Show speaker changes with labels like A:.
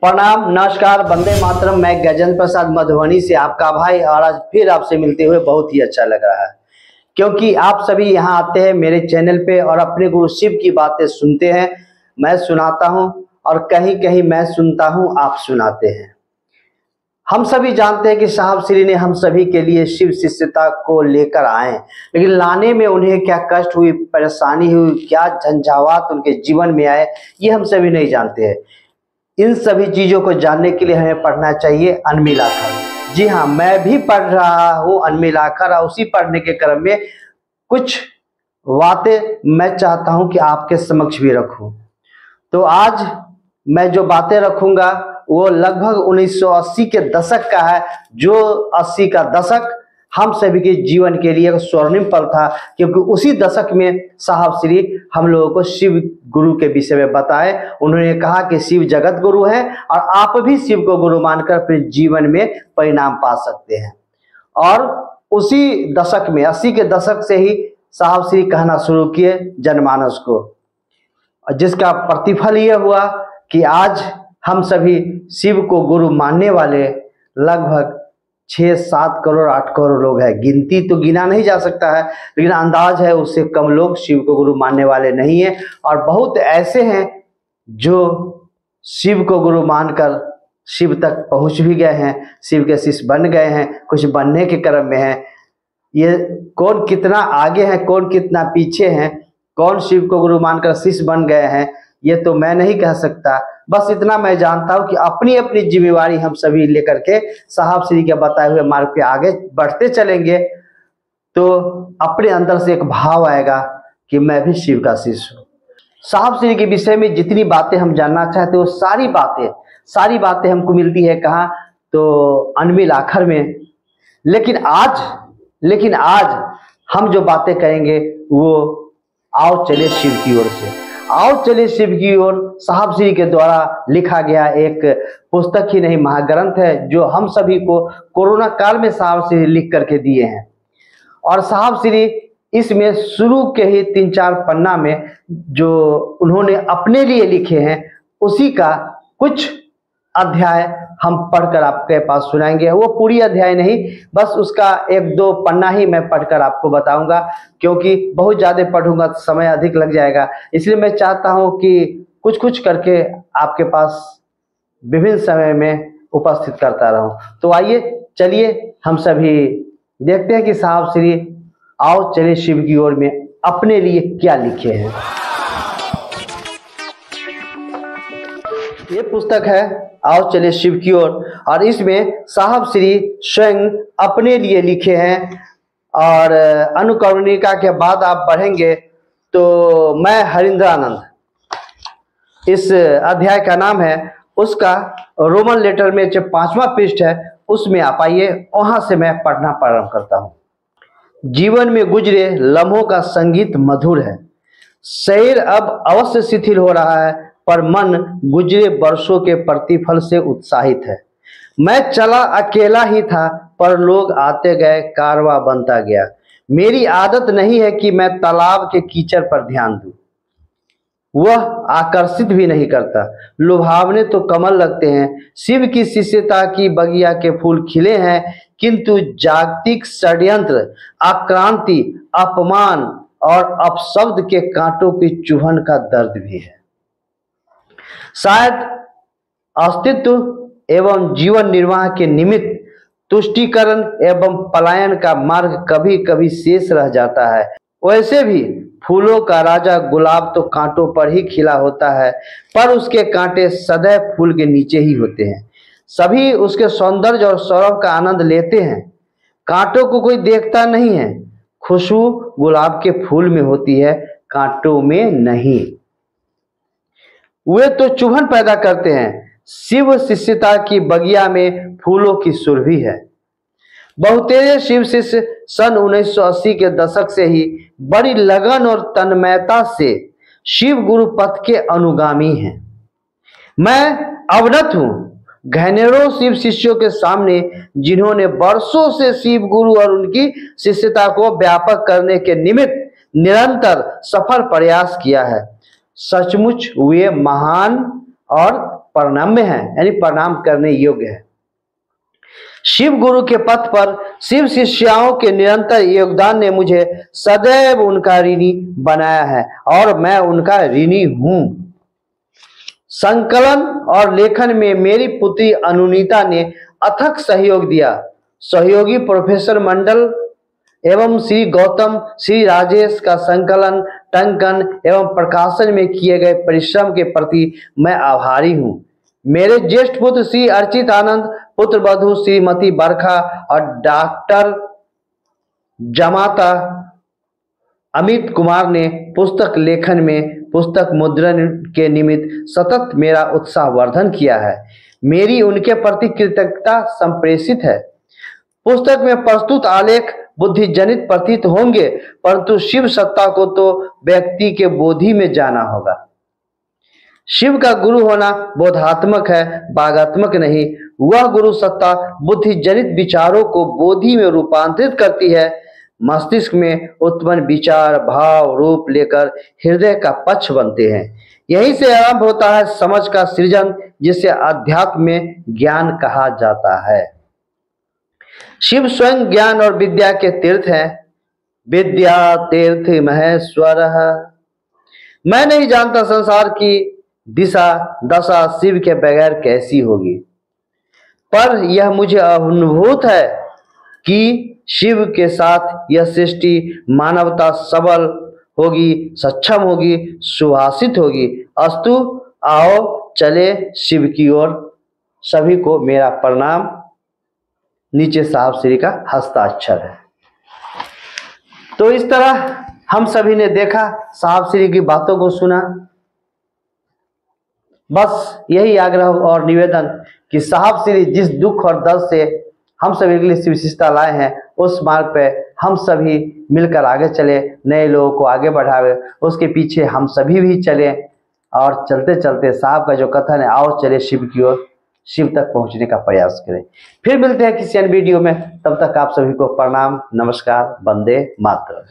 A: प्रणाम, नमस्कार, वंदे मातरम। मैं गजेंद्र प्रसाद मधुबनी से आपका भाई, और आज फिर आपसे मिलते हुए बहुत ही अच्छा लग रहा है, क्योंकि आप सभी यहाँ आते हैं मेरे चैनल पे और अपने गुरु शिव की बातें सुनते हैं। मैं सुनाता हूँ और कहीं कहीं मैं सुनता हूँ, आप सुनाते हैं। हम सभी जानते हैं कि साहब श्री ने हम सभी के लिए शिव शिष्यता को लेकर आए, लेकिन लाने में उन्हें क्या कष्ट हुई, परेशानी हुई, क्या झंझावात उनके जीवन में आए, ये हम सभी नहीं जानते हैं। इन सभी चीज़ों को जानने के लिए हमें पढ़ना चाहिए अनमिल आखर। जी हाँ, मैं भी पढ़ रहा हूँ अनमिल आखर, और उसी पढ़ने के क्रम में कुछ बातें मैं चाहता हूँ कि आपके समक्ष भी रखूँ। तो आज मैं जो बातें रखूँगा वो लगभग 1980 के दशक का है, जो 80 का दशक हम सभी के जीवन के लिए एक स्वर्णिम पल था, क्योंकि उसी दशक में साहब श्री हम लोगों को शिव गुरु के विषय में बताए। उन्होंने कहा कि शिव जगत गुरु है और आप भी शिव को गुरु मानकर अपने जीवन में परिणाम पा सकते हैं। और उसी दशक में 80 के दशक से ही साहब श्री कहना शुरू किए जनमानस को, जिसका प्रतिफल ये हुआ कि आज हम सभी शिव को गुरु मानने वाले लगभग 6-7 करोड़ 8 करोड़ लोग हैं। गिनती तो गिना नहीं जा सकता है, लेकिन अंदाज है उससे कम लोग शिव को गुरु मानने वाले नहीं हैं। और बहुत ऐसे हैं जो शिव को गुरु मानकर शिव तक पहुंच भी गए हैं, शिव के शिष्य बन गए हैं, कुछ बनने के क्रम में हैं। ये कौन कितना आगे है, कौन कितना पीछे हैं, कौन शिव को गुरु मानकर शिष्य बन गए हैं, ये तो मैं नहीं कह सकता। बस इतना मैं जानता हूं कि अपनी अपनी जिम्मेवारी हम सभी लेकर के साहब श्री के बताए हुए मार्ग पे आगे बढ़ते चलेंगे, तो अपने अंदर से एक भाव आएगा कि मैं भी शिव का शिष्य हूँ। साहब श्री के विषय में जितनी बातें हम जानना चाहते हैं वो सारी बातें हमको मिलती है कहाँ, तो अनमिल आखर में। लेकिन आज हम जो बातें करेंगे वो आओ चले शिव की ओर से, आओ चले शिव की ओर साहब श्री के द्वारा लिखा गया एक पुस्तक ही नहीं, महाग्रंथ है, जो हम सभी को कोरोना काल में साहब श्री लिख करके दिए हैं। और साहब श्री इसमें शुरू के ही 3-4 पन्ना में जो उन्होंने अपने लिए लिखे हैं, उसी का कुछ अध्याय हम पढ़कर आपके पास सुनाएंगे। वो पूरी अध्याय नहीं, बस उसका 1-2 पन्ना ही मैं पढ़कर आपको बताऊंगा, क्योंकि बहुत ज़्यादा पढ़ूंगा तो समय अधिक लग जाएगा। इसलिए मैं चाहता हूं कि कुछ कुछ करके आपके पास विभिन्न समय में उपस्थित करता रहूं। तो आइए चलिए हम सभी देखते हैं कि साहब श्री आओ चले शिव की ओर में अपने लिए क्या लिखे हैं। ये पुस्तक है आओ चले शिव की ओर, और इसमें साहब श्री स्वयं अपने लिए लिखे हैं। और अनुक्रमणिका के बाद आप बढ़ेंगे तो मैं हरिंद्रानंद, इस अध्याय का नाम है, उसका रोमन लेटर में जो 5वां पृष्ठ है उसमें आप आइए, वहां से मैं पढ़ना प्रारंभ करता हूँ। जीवन में गुजरे लम्हों का संगीत मधुर है, शरीर अब अवश्य शिथिल हो रहा है, पर मन गुजरे वर्षों के प्रतिफल से उत्साहित है। मैं चला अकेला ही था, पर लोग आते गए, कारवां बनता गया। मेरी आदत नहीं है कि मैं तालाब के कीचड़ पर ध्यान दूं, वह आकर्षित भी नहीं करता। लुभावने तो कमल लगते हैं, शिव की शिष्यता की बगिया के फूल खिले हैं, किंतु जागतिक षड्यंत्र, आक्रांति, अपमान और अपशब्द के कांटों की चुभन का दर्द भी है। शायद अस्तित्व एवं जीवन निर्वाह के निमित्त तुष्टीकरण एवं पलायन का मार्ग कभी कभी शेष रह जाता है। वैसे भी फूलों का राजा गुलाब तो कांटों पर ही खिला होता है, पर उसके कांटे सदैव फूल के नीचे ही होते हैं। सभी उसके सौंदर्य और सौरभ का आनंद लेते हैं, कांटों को कोई देखता नहीं है। खुशबू गुलाब के फूल में होती है, कांटों में नहीं। वे तो चुभन पैदा करते हैं। शिव शिष्यता की बगिया में फूलों की सुरभि है। बहुतेरे शिव शिष्य सन 1980 के दशक से ही बड़ी लगन और तन्मयता से शिव गुरु पथ के अनुगामी हैं। मैं अवनत हूँ घनेरों शिव शिष्यों के सामने, जिन्होंने वर्षों से शिव गुरु और उनकी शिष्यता को व्यापक करने के निमित्त निरंतर सफल प्रयास किया है। सचमुच वे महान और प्रणाम्य है, यानी प्रणाम करने योग्य है। शिव गुरु के पथ पर शिव शिष्याओं के निरंतर योगदान ने मुझे सदैव उनका ऋणी बनाया है और मैं उनका ऋणी हूं। संकलन और लेखन में मेरी पुत्री अनुनीता ने अथक सहयोग दिया। सहयोगी प्रोफेसर मंडल एवं श्री गौतम, श्री राजेश का संकलन, टंकन एवं प्रकाशन में किए गए परिश्रम के प्रति मैं आभारी हूं। मेरे ज्येष्ठ पुत्र श्री अर्चित आनंद, पुत्र वधू श्रीमती बरखा और डॉक्टर जमाता अमित कुमार ने पुस्तक लेखन में पुस्तक मुद्रण के निमित्त सतत मेरा उत्साहवर्धन किया है। मेरी उनके प्रति कृतज्ञता संप्रेषित है। पुस्तक में प्रस्तुत आलेख बुद्धिजनित प्रतीत होंगे, परंतु शिव सत्ता को तो व्यक्ति के बोधि में जाना होगा। शिव का गुरु होना बोधात्मक है, बागात्मक नहीं। वह गुरु सत्ता बुद्धिजनित विचारों को बोधि में रूपांतरित करती है। मस्तिष्क में उत्पन्न विचार भाव रूप लेकर हृदय का पक्ष बनते हैं। यहीं से आरंभ होता है समझ का सृजन, जिसे अध्यात्म में ज्ञान कहा जाता है। शिव स्वयं ज्ञान और विद्या के तीर्थ हैं। विद्या तीर्थ महेश्वर। मैं नहीं जानता संसार की दिशा दशा शिव के बगैर कैसी होगी, पर यह मुझे अनुभूत है कि शिव के साथ यह सृष्टि मानवता सबल होगी, सक्षम होगी, सुभाषित होगी। अस्तु, आओ चले शिव की ओर। सभी को मेरा प्रणाम। नीचे साहब श्री का हस्ताक्षर है। तो इस तरह हम सभी ने देखा, साहब श्री की बातों को सुना। बस यही आग्रह और निवेदन कि साहब श्री जिस दुख और दर्द से हम सभी के लिए शिव विशिष्टता लाए हैं, उस मार्ग पे हम सभी मिलकर आगे चले, नए लोगों को आगे बढ़ावे, उसके पीछे हम सभी भी चले और चलते चलते साहब का जो कथन है, आओ चले शिव की ओर, शिव तक पहुंचने का प्रयास करें। फिर मिलते हैं किसी अन्य वीडियो में। तब तक आप सभी को प्रणाम, नमस्कार, वंदे मातरम।